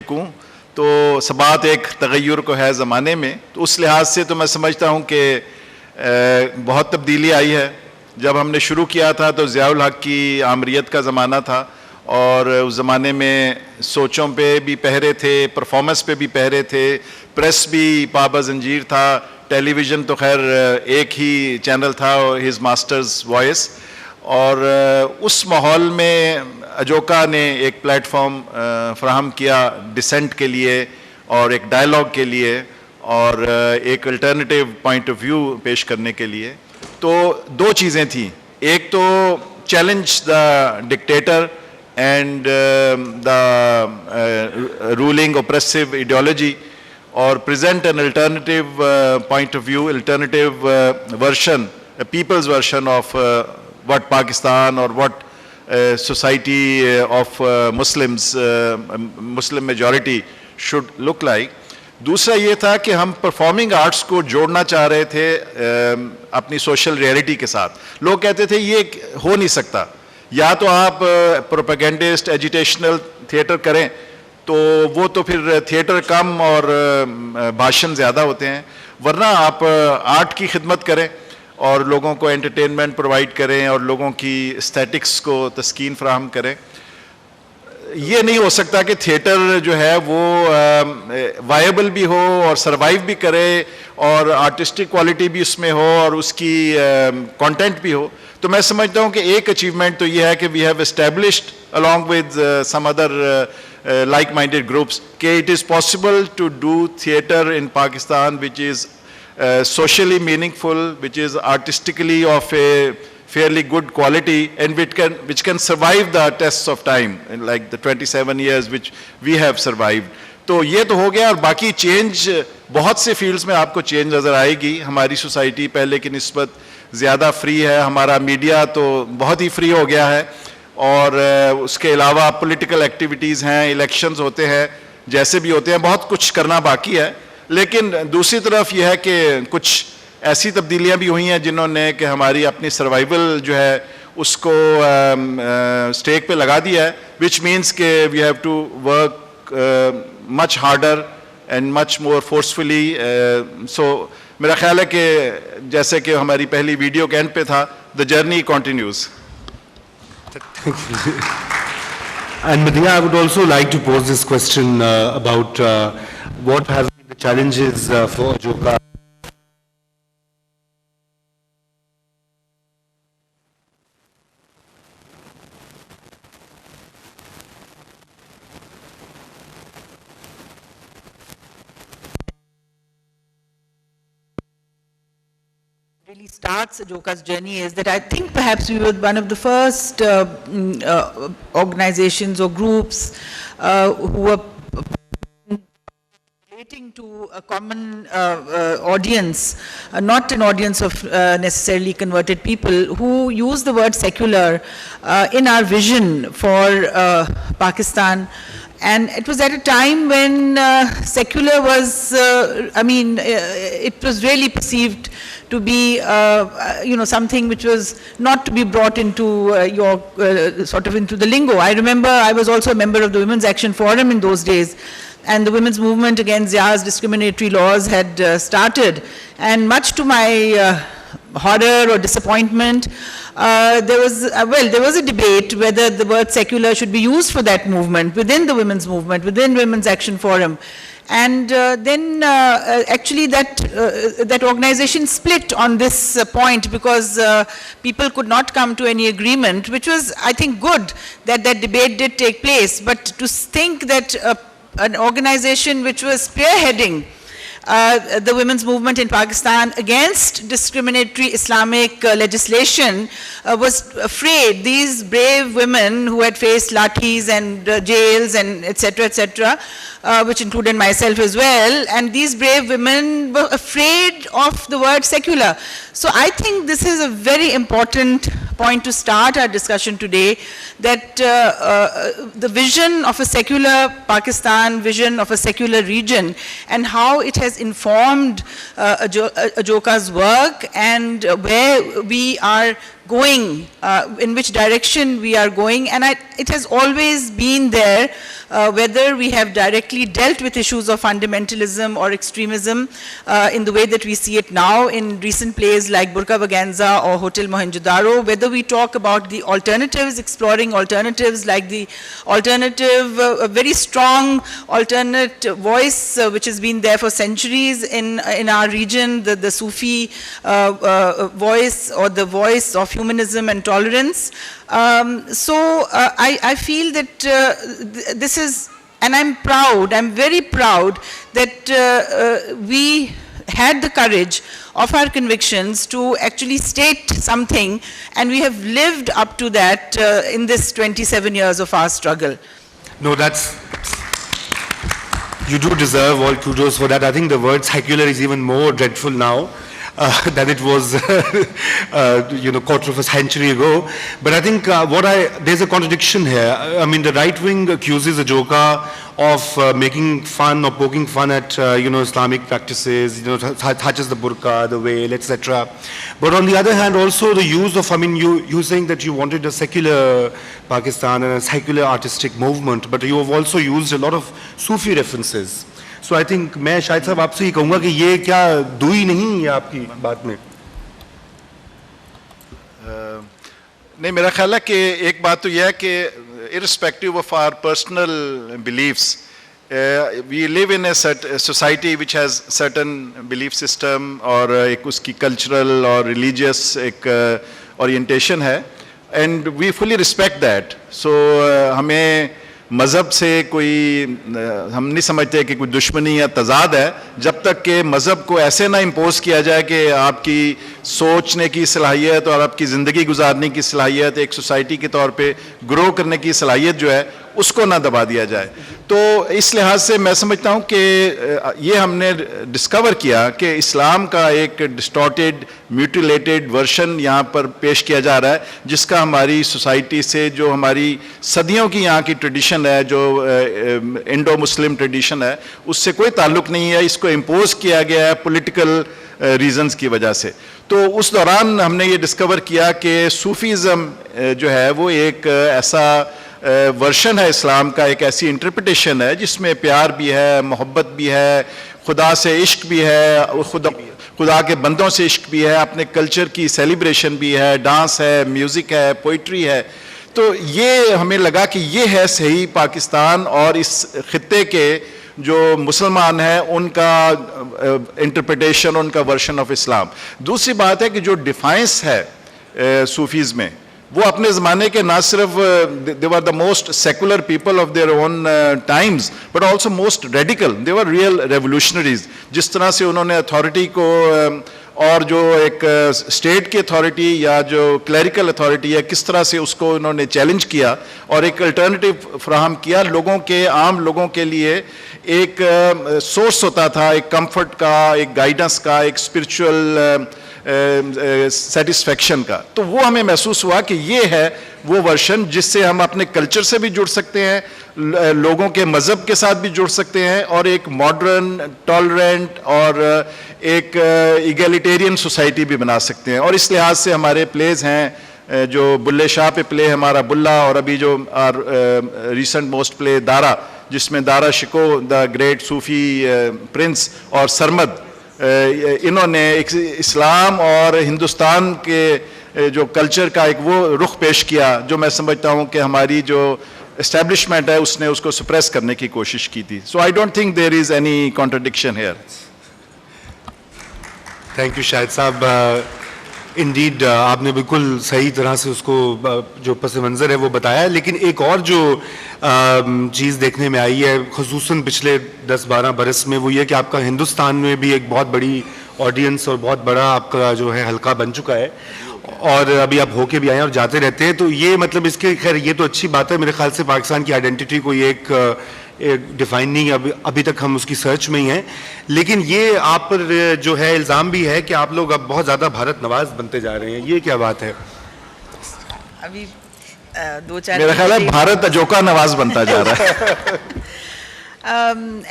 फेंकूं तो सबात एक तगय्युर को है ज़माने में, तो उस लिहाज से तो मैं समझता हूं कि बहुत तब्दीली आई है। जब हमने शुरू किया था तो ज़ियाउल हक की आमरीत का ज़माना था और उस ज़माने में सोचों पे भी पहरे थे, परफॉर्मेंस पे भी पहरे थे, प्रेस भी पाबा जंजीर था, टेलीविज़न तो खैर एक ही चैनल था, हिज मास्टर्स वॉइस। और उस माहौल में अजोका ने एक प्लेटफॉर्म फ्राहम किया डिसेंट के लिए और एक डायलॉग के लिए और एक अल्टरनेटिव पॉइंट ऑफ व्यू पेश करने के लिए। तो दो चीज़ें थी, एक तो challenge the dictator and the ruling oppressive ideology, or present an alternative point of view, alternative version, a people's version of what Pakistan or what society of Muslims, Muslim majority should look like. दूसरा ये था कि हम performing arts को जोड़ना चाह रहे थे अपनी सोशल रियलिटी के साथ। लोग कहते थे ये हो नहीं सकता, या तो आप प्रोपेगेंडिस्ट एजिटेशनल थिएटर करें तो वो तो फिर थिएटर कम और भाषण ज़्यादा होते हैं, वरना आप आर्ट की खिदमत करें और लोगों को एंटरटेनमेंट प्रोवाइड करें और लोगों की एस्थेटिक्स को तस्कीन फराहम करें। ये नहीं हो सकता कि थिएटर जो है वो वायबल भी हो और सरवाइव भी करे और आर्टिस्टिक क्वालिटी भी उसमें हो और उसकी कंटेंट भी हो। तो मैं समझता हूँ कि एक अचीवमेंट तो ये है कि we have established along with some other like minded groups कि it is possible to do theatre in Pakistan which is socially meaningful, which is artistically of a fairly good quality and which can survive the tests of time, in like the 27 years which we have survived. तो ये तो हो गया, और बाकी change बहुत से fields में आपको चेंज नज़र आएगी। हमारी सोसाइटी पहले की निस्बत ज़्यादा फ्री है, हमारा मीडिया तो बहुत ही फ्री हो गया है, और उसके अलावा पॉलिटिकल एक्टिविटीज़ हैं, इलेक्शंस होते हैं, जैसे भी होते हैं, बहुत कुछ करना बाकी है। लेकिन दूसरी तरफ यह है कि कुछ ऐसी तब्दीलियां भी हुई हैं जिन्होंने कि हमारी अपनी सर्वाइवल जो है उसको स्टेक पे लगा दिया है, विच मीन्स के we have to work much harder and much more forcefully. So मेरा ख्याल है कि जैसे कि हमारी पहली वीडियो के एंड पे था, the journey continues. And Madhya, I would also like to pose this question about what has been the challenges for Ajoka. Really starts Ajoka's journey is that I think perhaps we were one of the first organizations or groups who were relating to a common audience, not an audience of necessarily converted people, who use the word secular in our vision for Pakistan. And it was at a time when secular was, it was really perceived to be, something which was not to be brought into your, sort of into the lingo. I remember I was also a member of the Women's Action Forum in those days, and the women's movement against Zia's discriminatory laws had started. And much to my horror or disappointment, there was a debate whether the word secular should be used for that movement, within the women's movement, within Women's Action Forum. And then actually that organization split on this point because people could not come to any agreement, which was, I think, good that that debate did take place. But to think that an organization which was spearheading the women's movement in Pakistan against discriminatory Islamic legislation was afraid. These brave women who had faced lathis and jails and etc., which included myself as well, and these brave women were afraid of the word secular. So I think this is a very important point to start our discussion today, that the vision of a secular Pakistan, vision of a secular region, and how it has informed Ajoka's work, and where we are going, in which direction we are going, and it has always been there, whether we have directly dealt with issues of fundamentalism or extremism in the way that we see it now in recent plays like Burqa Vaganza or Hotel Mohenjo-daro, whether we talk about the alternatives, exploring alternatives like the alternative, a very strong alternate voice which has been there for centuries in our region, the Sufi voice, or the voice of humanism and tolerance. So I feel that this is, and I'm proud, I'm very proud that we had the courage of our convictions to actually state something, and we have lived up to that in this 27 years of our struggle. No, you do deserve all kudos for that. I think the word secular is even more dreadful now than it was, quarter of a century ago. But I think there's a contradiction here. I mean, the right wing accuses Ajoka of making fun or poking fun at, Islamic practices, such as the burqa, the veil, etc. But on the other hand, also the use of, you saying that you wanted a secular Pakistan and a secular artistic movement, but you have also used a lot of Sufi references. So I think मैं शायद साहब आपसे ही कहूँगा कि ये क्या दुई नहीं है आपकी बात में? नहीं, मेरा ख्याल है कि एक बात तो यह है कि irrespective of our personal beliefs, we live in a society which has certain belief system और एक उसकी cultural और religious एक orientation है, and we fully respect that. So हमें मज़हब से हम नहीं समझते कि कोई दुश्मनी या तज़ाद है, जब तक कि मज़हब को ऐसे ना इम्पोज किया जाए कि आपकी सोचने की सलाहियत और आपकी ज़िंदगी गुजारने की सलाहियत, एक सोसाइटी के तौर पे ग्रो करने की सलाहियत जो है उसको ना दबा दिया जाए. तो इस लिहाज से मैं समझता हूँ कि ये हमने डिस्कवर किया कि इस्लाम का एक डिस्टॉर्टेड, म्यूटिलेटेड वर्शन यहाँ पर पेश किया जा रहा है, जिसका हमारी सोसाइटी से, जो हमारी सदियों की यहाँ की ट्रेडिशन है, जो इंडो मुस्लिम ट्रेडिशन है, उससे कोई ताल्लुक़ नहीं है. इसको इम्पोज किया गया है पॉलिटिकल रीजंस की वजह से. तो उस दौरान हमने ये डिस्कवर किया कि सूफीज़म जो है वो एक ऐसा वर्शन है इस्लाम का, एक ऐसी इंटरप्रिटेशन है जिसमें प्यार भी है, मोहब्बत भी है, खुदा से इश्क भी है, खुदा के बंदों से इश्क भी है, अपने कल्चर की सेलिब्रेशन भी है, डांस है, म्यूज़िक है, पोइट्री है. तो ये हमें लगा कि ये है सही पाकिस्तान और इस खित्ते के जो मुसलमान हैं उनका इंटरप्रिटेशन, उनका वर्शन ऑफ इस्लाम. दूसरी बात है कि जो डिफाइंस है सूफीज़ में, वो अपने ज़माने के ना सिर्फ they were the most secular people of their own times but also most radical. They were real revolutionaries. जिस तरह से उन्होंने अथॉरिटी को और जो एक स्टेट की अथॉरिटी या जो क्लरिकल अथॉरिटी है, किस तरह से उसको उन्होंने चैलेंज किया और एक अल्टरनेटिव फ्राहम किया लोगों के, आम लोगों के लिए एक सोर्स होता था, एक कंफर्ट का, एक गाइडेंस का, एक स्पिरिचुअल सेटिस्फेक्शन का. तो वो हमें महसूस हुआ कि ये है वो वर्शन जिससे हम अपने कल्चर से भी जुड़ सकते हैं, लोगों के मज़हब के साथ भी जुड़ सकते हैं और एक मॉडर्न, टॉलरेंट और एक इगैलिटेरियन सोसाइटी भी बना सकते हैं. और इस लिहाज से हमारे प्लेज हैं, जो बुल्ले शाह पे प्ले है हमारा बुल्ला, और अभी जो रिसेंट मोस्ट प्ले दारा, जिसमें Dara Shikoh the great Sufi Prince और सरमद, इन्होंने एक इस्लाम और हिंदुस्तान के जो कल्चर का एक वो रुख पेश किया जो मैं समझता हूँ कि हमारी जो एस्टेब्लिशमेंट है उसने उसको सप्रेस करने की कोशिश की थी. So I don't think there is any contradiction here. Thank you Shahid साहब. इंडीड आपने बिल्कुल सही तरह से उसको जो पस मंज़र है वो बताया. लेकिन एक और जो चीज़ देखने में आई है ख़ुसूसन पिछले 10-12 बरस में, वो ये कि आपका हिंदुस्तान में भी एक बहुत बड़ी ऑडियंस और बहुत बड़ा आपका जो है हल्का बन चुका है, और अभी आप होके भी आए और जाते रहते हैं. तो ये मतलब इसके, खैर ये तो अच्छी बात है. मेरे ख्याल से पाकिस्तान की आइडेंटिटी को ये एक डिफाइन नहीं, अभी तक हम उसकी सर्च में ही हैं. लेकिन ये आप पर जो है इल्ज़ाम भी है कि आप लोग अब बहुत ज़्यादा भारत नवाज बनते जा रहे हैं. ये क्या बात है? अभी 2-4 मेरा ख्याल है भारत अजोका नवाज बनता जा रहा है.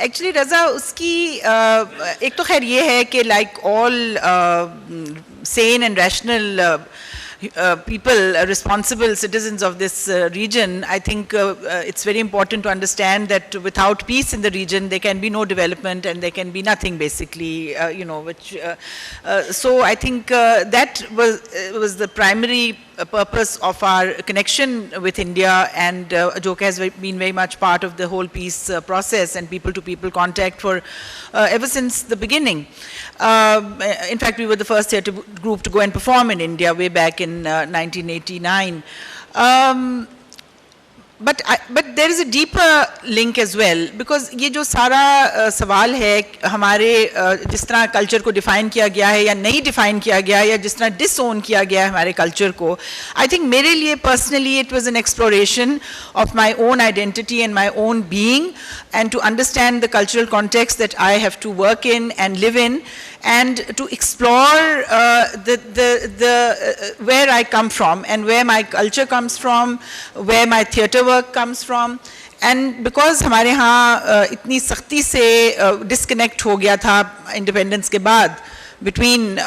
एक्चुअली रज़ा, उसकी एक तो खैर ये है कि like all sane and rational people, responsible citizens of this region, I think it's very important to understand that without peace in the region, there can be no development and there can be nothing, basically, you know, which, so I think that was the primary purpose of our connection with India, and Ajoka has been very much part of the whole peace process and people-to-people contact for ever since the beginning. In fact, we were the first theatre group to go and perform in India way back in 1989. But there is a deeper link as well, because ये जो सारा सवाल है हमारे जिस तरह culture को define किया गया है या नहीं डिफाइन किया गया है या जिस तरह डिसओन किया गया है हमारे कल्चर को, I think मेरे लिए personally it was an exploration of my own identity and my own being, and to understand the cultural context that I have to work in and live in, and to explore where I come from and where my culture comes from, where my theatre work comes from. And because हमारे यहाँ इतनी सख्ती से disconnect हो गया था independence के बाद between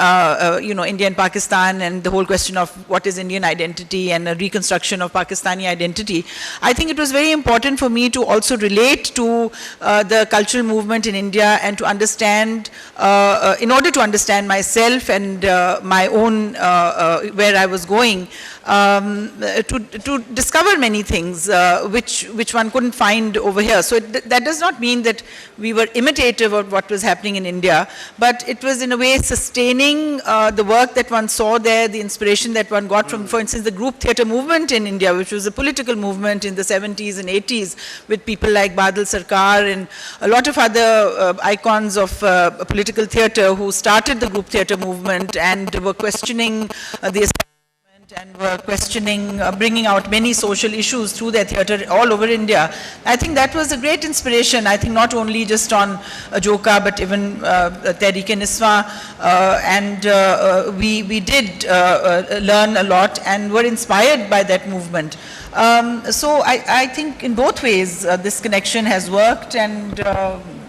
you know, India and Pakistan, and the whole question of what is Indian identity and a reconstruction of Pakistani identity, I think it was very important for me to also relate to the cultural movement in India and to understand, in order to understand myself and my own, where I was going, to discover many things which one couldn't find over here. So that does not mean that we were imitative of what was happening in India, but it was in a way sustaining the work that one saw there, the inspiration that one got from, for instance, the group theatre movement in India, which was a political movement in the 70s and 80s with people like Badal Sarkar and a lot of other icons of political theatre who started the group theatre movement and were questioning the and were questioning, bringing out many social issues through their theatre all over India. I think that was a great inspiration, I think not only just on Ajoka, but even Tehreek-e-Niswa, and we did learn a lot and were inspired by that movement. So I think in both ways this connection has worked, and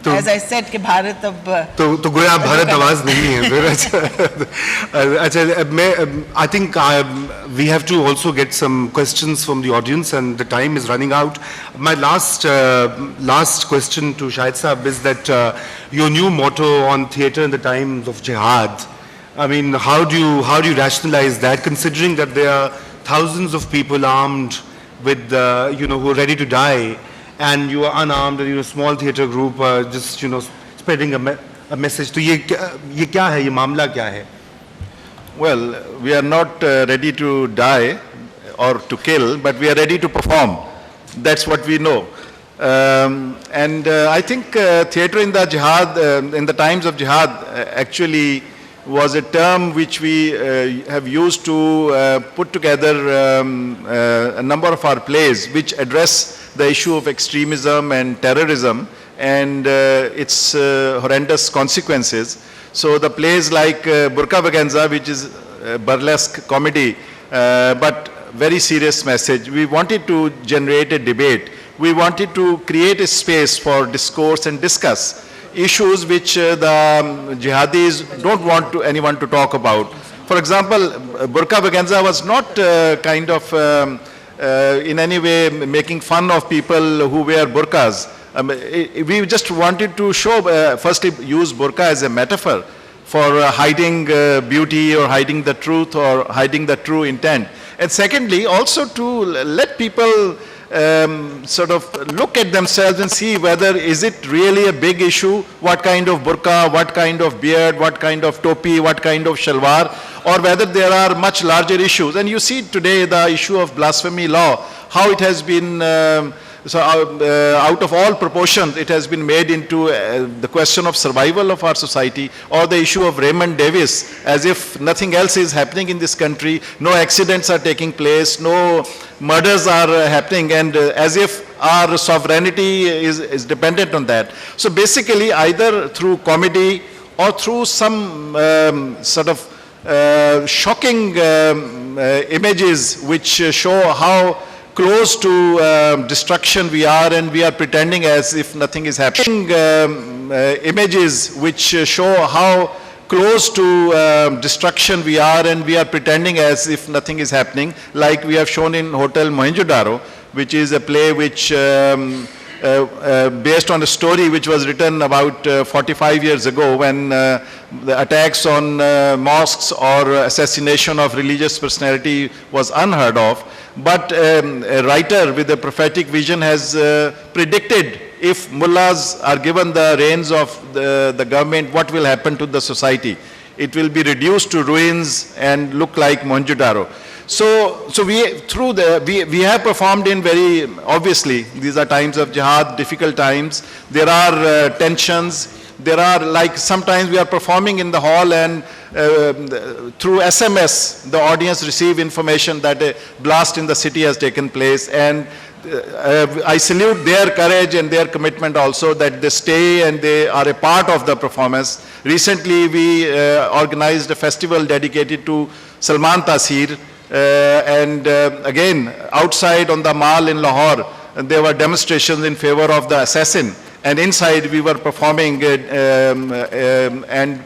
as I said कि भारत अब तो गोया भारत आवाज नहीं है फिर अच्छा मैं I think we have to also get some questions from the audience and the time is running out. My last question to Shahid Sahab is that your new motto on theatre in the times of jihad, I mean, how do you rationalize that, considering that there are thousands of people armed with you know, who are ready to die, and you are unarmed, and you're a small theatre group just, you know, spreading a message. तो ये क्या है, ये मामला क्या है? Well, we are not ready to die or to kill, but we are ready to perform. That's what we know. And I think theatre in the jihad, in the times of jihad, actually was a term which we have used to put together a number of our plays which address the issue of extremism and terrorism and its horrendous consequences. So the plays like Burqa Vaganza, which is a burlesque comedy, but very serious message. We wanted to generate a debate. We wanted to create a space for discourse and discuss issues which the jihadis don't want anyone to talk about. For example, Burqa Vaganza was not kind of in any way making fun of people who wear burqas. We just wanted to show, firstly use burqa as a metaphor for hiding beauty or hiding the truth or hiding the true intent. And secondly, also to let people sort of look at themselves and see whether is it really a big issue, what kind of burqa, what kind of beard, what kind of topi, what kind of shalwar, or whether there are much larger issues. And you see today the issue of blasphemy law, how it has been out of all proportions, it has been made into the question of survival of our society, or the issue of Raymond Davis, as if nothing else is happening in this country, no accidents are taking place, no murders are happening, and as if our sovereignty is dependent on that. So basically, either through comedy or through some sort of shocking images which show how close to destruction we are, and we are pretending as if nothing is happening. Images which show how close to destruction we are, and we are pretending as if nothing is happening, like we have shown in Hotel Mohenjo-daro, which is a play which based on a story which was written about 45 years ago, when the attacks on mosques or assassination of religious personality was unheard of. But a writer with a prophetic vision has predicted, if mullahs are given the reins of the government, what will happen to the society. It will be reduced to ruins and look like Mohenjo-daro. So we have performed in very, obviously, these are times of jihad, difficult times. There are tensions. There are, like, sometimes we are performing in the hall, and through SMS, the audience receive information that a blast in the city has taken place. And I salute their courage and their commitment also, that they stay and they are a part of the performance. Recently, we organized a festival dedicated to Salman Taseer. And again, outside on the Mall in Lahore, there were demonstrations in favor of the assassin. And inside we were performing and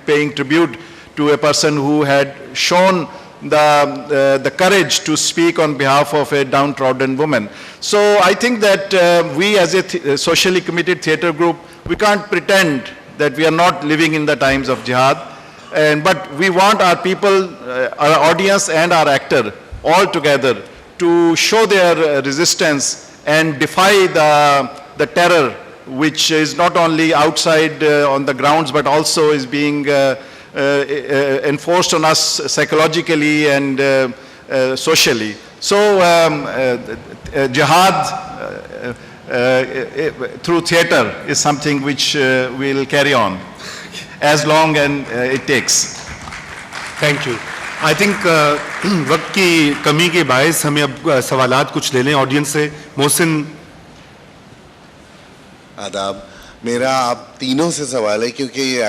paying tribute to a person who had shown the courage to speak on behalf of a downtrodden woman. So I think that we, as a socially committed theatre group, we can't pretend that we are not living in the times of jihad. But we want our people, our audience and our actor all together to show their resistance and defy the terror which is not only outside on the grounds, but also is being enforced on us psychologically and socially. So jihad through theatre is something which we will carry on as long as it takes. Thank you. I think वक्त की कमी के बायस हमें अब सवालात कुछ ले लें ऑडियंस से. मोहसिन. आदाब. मेरा आप तीनों से सवाल है, क्योंकि ये